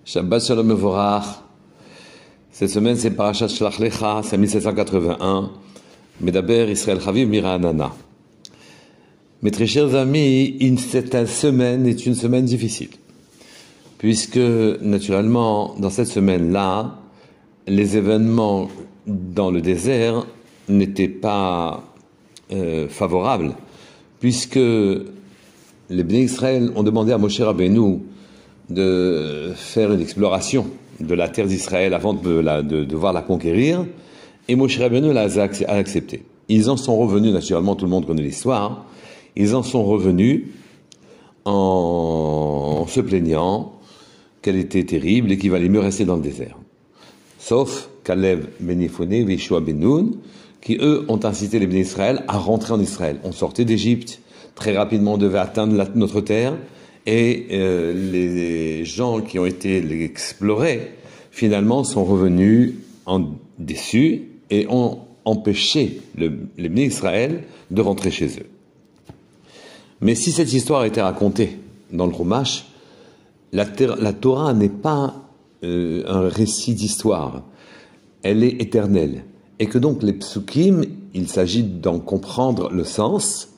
Shabbat Shalom Mevorach. Cette semaine, c'est Parashat Shlach Lecha, c'est 1781. Medaber Israël Chaviv Mira'anana. Mes très chers amis, cette semaine est une semaine difficile. Puisque, naturellement, dans cette semaine-là, les événements dans le désert n'étaient pas favorables. Puisque les Bnei Israël ont demandé à Moshe Rabbeinu de faire une exploration de la terre d'Israël avant de devoir la conquérir, et Moshe Rabbeinu l'a accepté. Ils en sont revenus, naturellement, tout le monde connaît l'histoire, ils en sont revenus en se plaignant qu'elle était terrible et qu'il valait mieux rester dans le désert. Sauf Kalev ben Yefunne et Yeshua ben Nun, qui eux ont incité les Bnei Israël à rentrer en Israël. On sortait d'Égypte, très rapidement on devait atteindre notre terre, et les gens qui ont été explorés, finalement, sont revenus déçus et ont empêché les Bnei Israël de rentrer chez eux. Mais si cette histoire a été racontée dans le Chumash, la Torah n'est pas un récit d'histoire, elle est éternelle. Et que donc les psukim, il s'agit d'en comprendre le sens,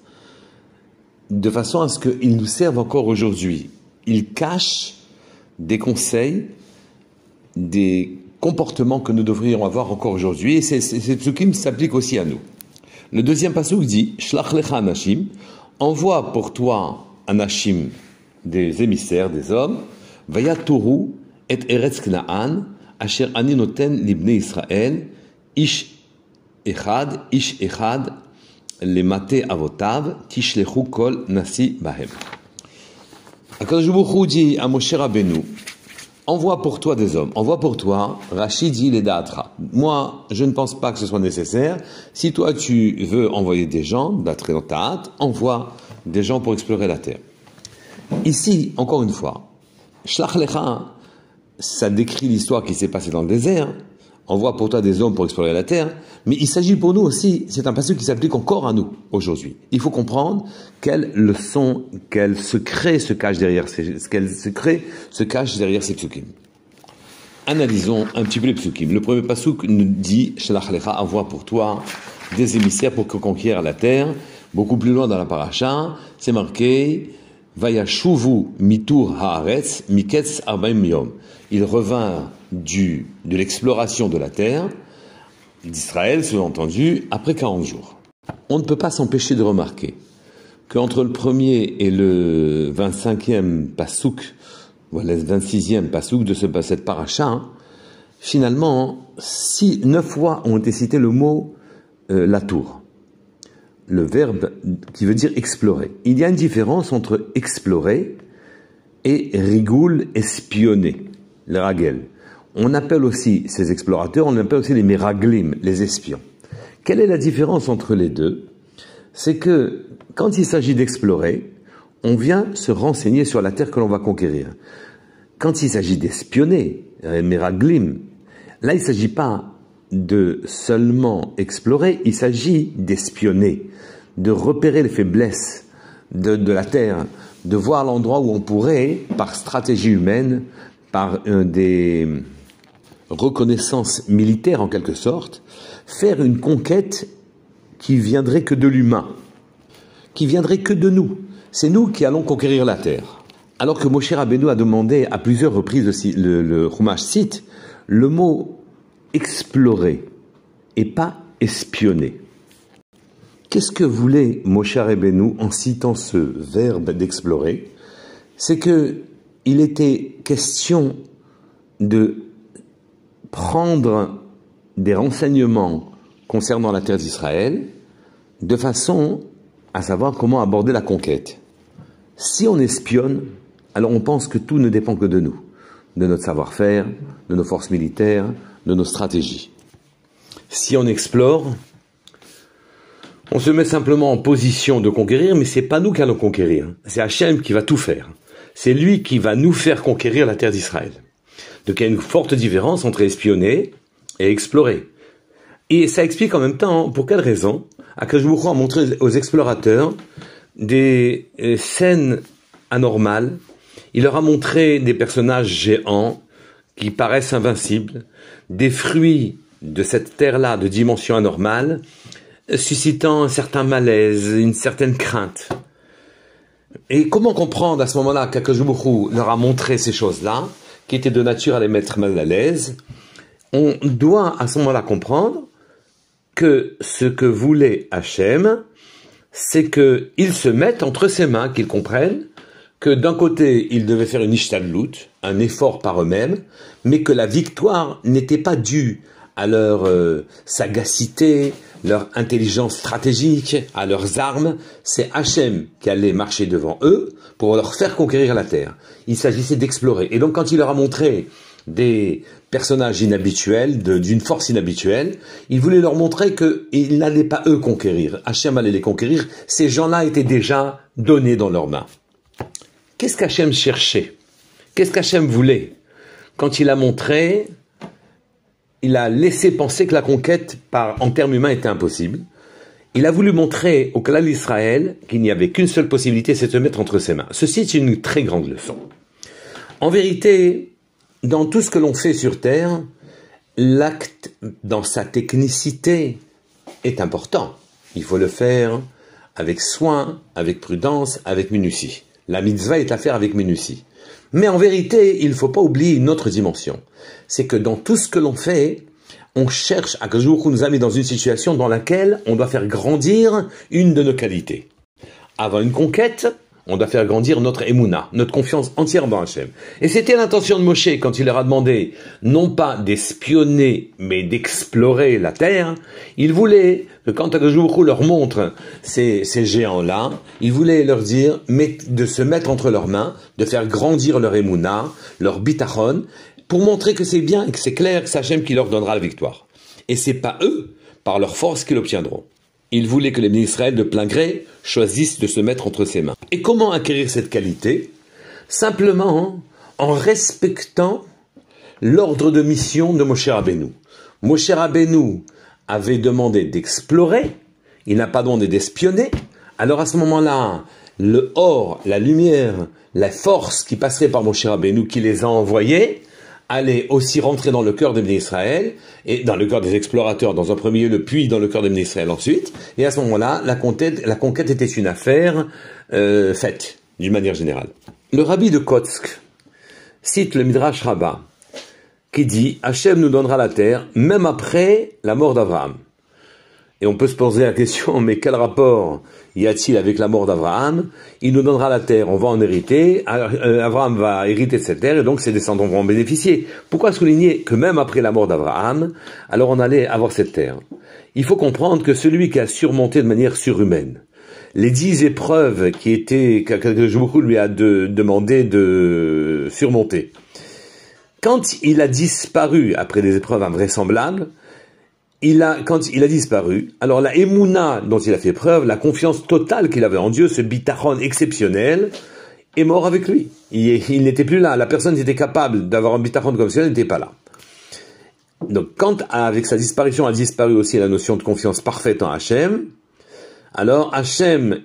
de façon à ce qu'ils nous servent encore aujourd'hui. Ils cachent des conseils, des comportements que nous devrions avoir encore aujourd'hui, et ces psukim s'appliquent aussi à nous. Le deuxième pasuk dit « Shlach lecha anashim » « Envoie pour toi anashim, des émissaires, des hommes, « Vayatoru et eretz kna'an, asher ani noten libnei Israël, ish echad, les maté avotav, tishlechu kol nasi bahem. » Akadosh Baruch Hu dit à Moshe Rabbeinu, envoie pour toi des hommes, envoie pour toi, Rashi dit les da'atra. Moi, je ne pense pas que ce soit nécessaire. Si toi tu veux envoyer des gens, d'atrer dans ta hâte, envoie des gens pour explorer la terre. Ici, encore une fois, Shlach lecha, ça décrit l'histoire qui s'est passée dans le désert. Envoie pour toi des hommes pour explorer la terre, mais il s'agit pour nous aussi, c'est un passage qui s'applique encore à nous, aujourd'hui. Il faut comprendre quelle leçon, quel secret se cache derrière ces psukim. Analysons un petit peu les psukim. Le premier pasuk nous dit, Shlach lecha, envoie pour toi des émissaires pour conquérir la terre. Beaucoup plus loin dans la paracha, c'est marqué, Vayashuvu mitur haaretz miketz arbaim yom. Il revint de l'exploration de la terre, d'Israël, sous-entendu, après 40 jours. On ne peut pas s'empêcher de remarquer qu'entre le premier et le 25e pasouk, voilà, le 26e pasouk de cette paracha, finalement, 9 fois ont été cités le mot la tour. Le verbe qui veut dire explorer. Il y a une différence entre explorer et rigoul, espionner, le ragel. On appelle aussi ces explorateurs, on appelle aussi les miraglim, les espions. Quelle est la différence entre les deux? C'est que quand il s'agit d'explorer, on vient se renseigner sur la terre que l'on va conquérir. Quand il s'agit d'espionner, miraglim, là il ne s'agit pas de seulement explorer, il s'agit d'espionner, de repérer les faiblesses de la terre, de voir l'endroit où on pourrait, par stratégie humaine, par des reconnaissances militaires en quelque sorte, faire une conquête qui viendrait que de l'humain, qui viendrait que de nous. C'est nous qui allons conquérir la terre. Alors que Moshe Rabbeinu a demandé à plusieurs reprises aussi, le Chumash cite le mot explorer et pas espionner. Qu'est-ce que voulait Moshe Rabbeinu en citant ce verbe d'explorer? C'est que il était question de prendre des renseignements concernant la terre d'Israël de façon à savoir comment aborder la conquête. Si on espionne, alors on pense que tout ne dépend que de nous, de notre savoir-faire, de nos forces militaires, de nos stratégies. Si on explore, on se met simplement en position de conquérir, mais c'est pas nous qui allons conquérir. C'est Hachem qui va tout faire. C'est lui qui va nous faire conquérir la terre d'Israël. Donc il y a une forte différence entre espionner et explorer. Et ça explique en même temps pour quelle raison Akadosh Baruch Hu a montré aux explorateurs des scènes anormales. Il leur a montré des personnages géants, qui paraissent invincibles, des fruits de cette terre-là de dimension anormale, suscitant un certain malaise, une certaine crainte. Et comment comprendre à ce moment-là qu'Akadosh Baruch Hu leur a montré ces choses-là, qui étaient de nature à les mettre mal à l'aise? On doit à ce moment-là comprendre que ce que voulait Hachem, c'est qu'ils se mettent entre ses mains, qu'ils comprennent que d'un côté, ils devaient faire une ishtadlut, un effort par eux-mêmes, mais que la victoire n'était pas due à leur sagacité, leur intelligence stratégique, à leurs armes. C'est Hachem qui allait marcher devant eux pour leur faire conquérir la terre. Il s'agissait d'explorer. Et donc quand il leur a montré des personnages inhabituels, d'une force inhabituelle, il voulait leur montrer qu'ils n'allaient pas eux conquérir. Hachem allait les conquérir. Ces gens-là étaient déjà donnés dans leurs mains. Qu'est-ce qu'Hachem cherchait? Qu'est-ce qu'Hachem voulait? Quand il a montré, il a laissé penser que la conquête en termes humains était impossible. Il a voulu montrer au clan d'Israël qu'il n'y avait qu'une seule possibilité, c'est de se mettre entre ses mains. Ceci est une très grande leçon. En vérité, dans tout ce que l'on fait sur terre, l'acte, dans sa technicité, est important. Il faut le faire avec soin, avec prudence, avec minutie. La mitzvah est à faire avec minutie. Mais en vérité, il ne faut pas oublier une autre dimension. C'est que dans tout ce que l'on fait, on cherche à que jour qu'on nous a mis dans une situation dans laquelle on doit faire grandir une de nos qualités. Avant une conquête, on doit faire grandir notre émouna, notre confiance entière dans Hachem. Et c'était l'intention de Moshe quand il leur a demandé, non pas d'espionner, mais d'explorer la terre. Il voulait que quand Akadosh leur montre ces géants-là, il voulait leur dire de se mettre entre leurs mains, de faire grandir leur émouna, leur bitachon, pour montrer que c'est bien et que c'est clair que c'est Hachem qui leur donnera la victoire. Et c'est pas eux, par leur force, qui l'obtiendront. Il voulait que les bénis d'Israël de plein gré choisissent de se mettre entre ses mains. Et comment acquérir cette qualité? Simplement en respectant l'ordre de mission de Moshe Rabbeinu. Moshe Rabbeinu avait demandé d'explorer, il n'a pas demandé d'espionner. Alors à ce moment-là, le or, la lumière, la force qui passerait par Moshe Rabbeinu, qui les a envoyés, allait aussi rentrer dans le cœur des bénis d'Israël, et dans le cœur des explorateurs dans un premier lieu, puis dans le cœur des bénis d'Israël ensuite. Et à ce moment-là, la conquête était une affaire faite, d'une manière générale. Le rabbi de Kotsk cite le Midrash Rabbah, qui dit « Hachem nous donnera la terre, même après la mort d'Abraham ». Et on peut se poser la question, mais quel rapport y a-t-il avec la mort d'Abraham? Il nous donnera la terre, on va en hériter, Abraham va hériter de cette terre, et donc ses descendants vont en bénéficier. Pourquoi souligner que même après la mort d'Abraham, alors on allait avoir cette terre? Il faut comprendre que celui qui a surmonté de manière surhumaine les 10 épreuves que Joukhu lui a demandé de surmonter, quand il a disparu après des épreuves invraisemblables, quand il a disparu, alors la émouna dont il a fait preuve, la confiance totale qu'il avait en Dieu, ce bitachon exceptionnel, est mort avec lui. Il n'était plus là. La personne qui était capable d'avoir un bitachon comme ça n'était pas là. Donc quand avec sa disparition a disparu aussi la notion de confiance parfaite en Hachem, alors Hachem,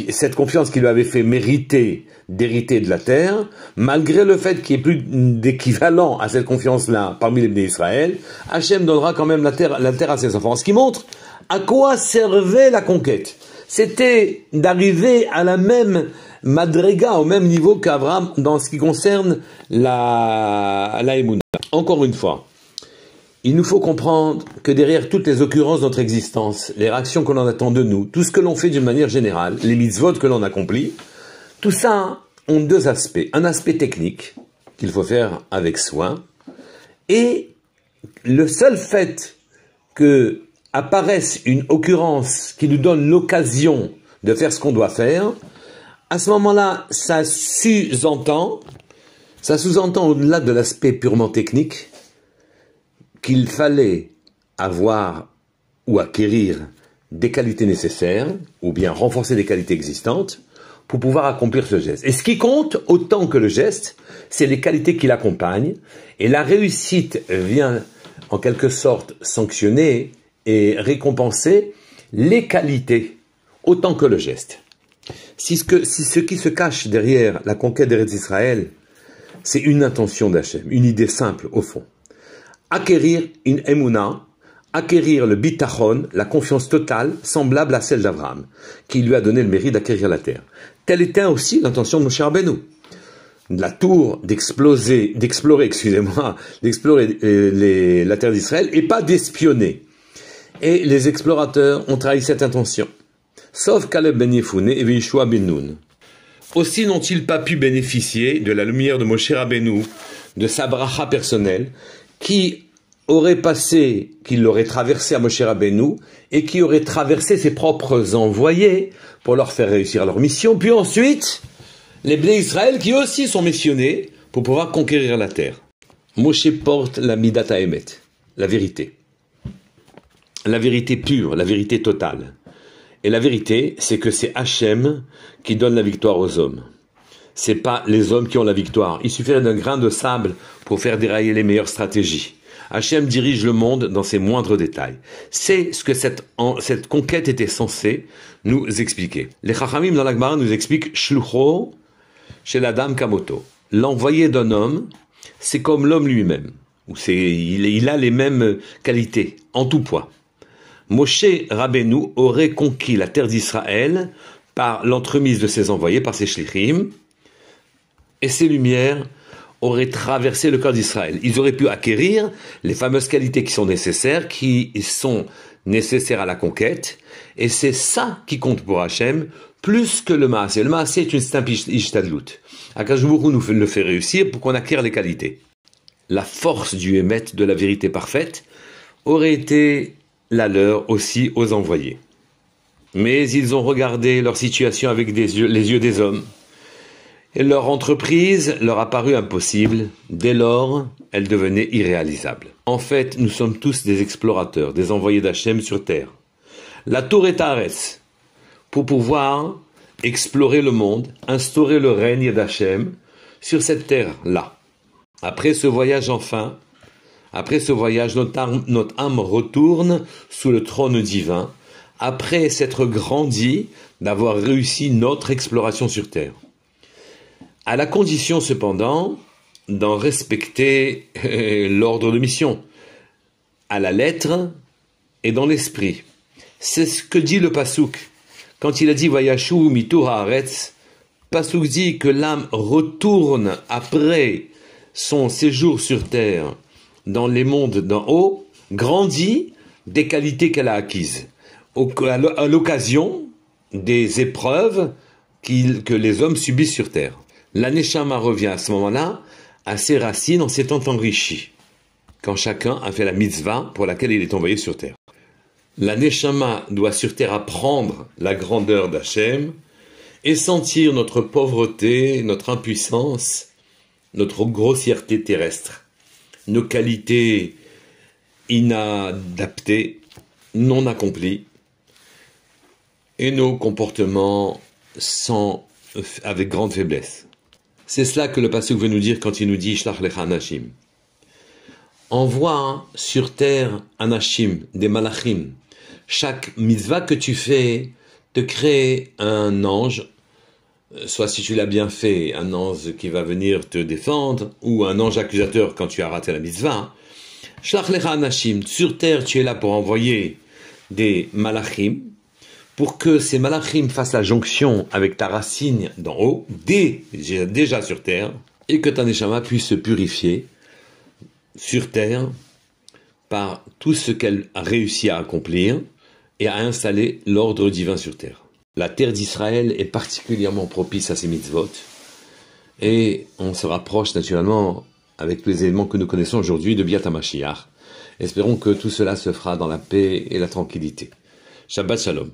cette confiance qui lui avait fait mériter d'hériter de la terre, malgré le fait qu'il n'y ait plus d'équivalent à cette confiance-là parmi les bénis d'Israël, Hachem donnera quand même la terre à ses enfants. Ce qui montre à quoi servait la conquête. C'était d'arriver à la même madrega, au même niveau qu'Abraham dans ce qui concerne la émouna. Encore une fois, il nous faut comprendre que derrière toutes les occurrences de notre existence, les réactions que l'on attend de nous, tout ce que l'on fait d'une manière générale, les mitzvot que l'on accomplit, tout ça ont deux aspects. Un aspect technique, qu'il faut faire avec soin, et le seul fait que apparaisse une occurrence qui nous donne l'occasion de faire ce qu'on doit faire, à ce moment-là, ça sous-entend au-delà de l'aspect purement technique, qu'il fallait avoir ou acquérir des qualités nécessaires, ou bien renforcer des qualités existantes, pour pouvoir accomplir ce geste. Et ce qui compte, autant que le geste, c'est les qualités qui l'accompagnent, et la réussite vient en quelque sorte sanctionner et récompenser les qualités, autant que le geste. Si ce qui se cache derrière la conquête d'Eretz Israël, c'est une intention d'Hachem, une idée simple au fond. Acquérir une emuna, acquérir le bitachon, la confiance totale, semblable à celle d'Abraham, qui lui a donné le mérite d'acquérir la terre. Telle était aussi l'intention de Moshe Rabbeinu. La tour d'explorer la terre d'Israël et pas d'espionner. Et les explorateurs ont trahi cette intention. Sauf Caleb ben Yefune et Yeshua ben Nun. Aussi n'ont-ils pas pu bénéficier de la lumière de Moshe Rabbeinu, de sa bracha personnelle, qui l'aurait traversé à Moshe Rabbeinu et qui aurait traversé ses propres envoyés pour leur faire réussir leur mission, puis ensuite les Bnei Israël qui aussi sont missionnés pour pouvoir conquérir la terre. Moshe porte la Midat HaEmet, la vérité pure, la vérité totale. Et la vérité, c'est que c'est Hachem qui donne la victoire aux hommes. C'est pas les hommes qui ont la victoire. Il suffirait d'un grain de sable pour faire dérailler les meilleures stratégies. Hachem dirige le monde dans ses moindres détails. C'est ce que cette conquête était censée nous expliquer. Les Chachamim dans la Gemara nous expliquent Shlucho chez l'Adam Kamoto. L'envoyé d'un homme, c'est comme l'homme lui-même. Il a les mêmes qualités, en tout point. Moshe Rabbeinu aurait conquis la terre d'Israël par l'entremise de ses envoyés, par ses shlichim, et ses lumières auraient traversé le cœur d'Israël. Ils auraient pu acquérir les fameuses qualités qui sont nécessaires à la conquête, et c'est ça qui compte pour Hachem, plus que le Maaseh. Le Maaseh est une simple ishtadlut. Akadosh Baruch Hu nous le fait réussir pour qu'on acquiert les qualités. La force du émet, de la vérité parfaite, aurait été la leur aussi aux envoyés. Mais ils ont regardé leur situation avec les yeux des hommes. Et leur entreprise leur a paru impossible. Dès lors, elle devenait irréalisable. En fait, nous sommes tous des explorateurs, des envoyés d'Hachem sur terre. La tour est à Arès, pour pouvoir explorer le monde, instaurer le règne d'Hachem sur cette terre-là. Après ce voyage notre âme retourne sous le trône divin, après s'être grandi d'avoir réussi notre exploration sur terre. À la condition cependant d'en respecter l'ordre de mission, à la lettre et dans l'esprit. C'est ce que dit le Passouk. Quand il a dit « Vayashu mitur haaretz », Passouk dit que l'âme retourne après son séjour sur terre dans les mondes d'en haut, grandit des qualités qu'elle a acquises, à l'occasion des épreuves que les hommes subissent sur terre. La Neshama revient à ce moment-là à ses racines en s'étant enrichi, quand chacun a fait la mitzvah pour laquelle il est envoyé sur terre. La Neshama doit sur terre apprendre la grandeur d'Hachem et sentir notre pauvreté, notre impuissance, notre grossièreté terrestre, nos qualités inadaptées, non accomplies, et nos comportements avec grande faiblesse. C'est cela que le Passouk veut nous dire quand il nous dit « Shlach lecha anashim ». Envoie sur terre anashim, des malachim. Chaque mitzvah que tu fais te crée un ange, soit si tu l'as bien fait, un ange qui va venir te défendre, ou un ange accusateur quand tu as raté la mitzvah. Shlach lecha anashim, sur terre tu es là pour envoyer des malachim, pour que ces malachim fassent la jonction avec ta racine d'en haut, déjà sur terre, et que ta neshama puisse se purifier sur terre par tout ce qu'elle a réussi à accomplir et à installer l'ordre divin sur terre. La terre d'Israël est particulièrement propice à ces mitzvot, et on se rapproche naturellement avec les éléments que nous connaissons aujourd'hui de Biat HaMashiach. Espérons que tout cela se fera dans la paix et la tranquillité. Shabbat Shalom.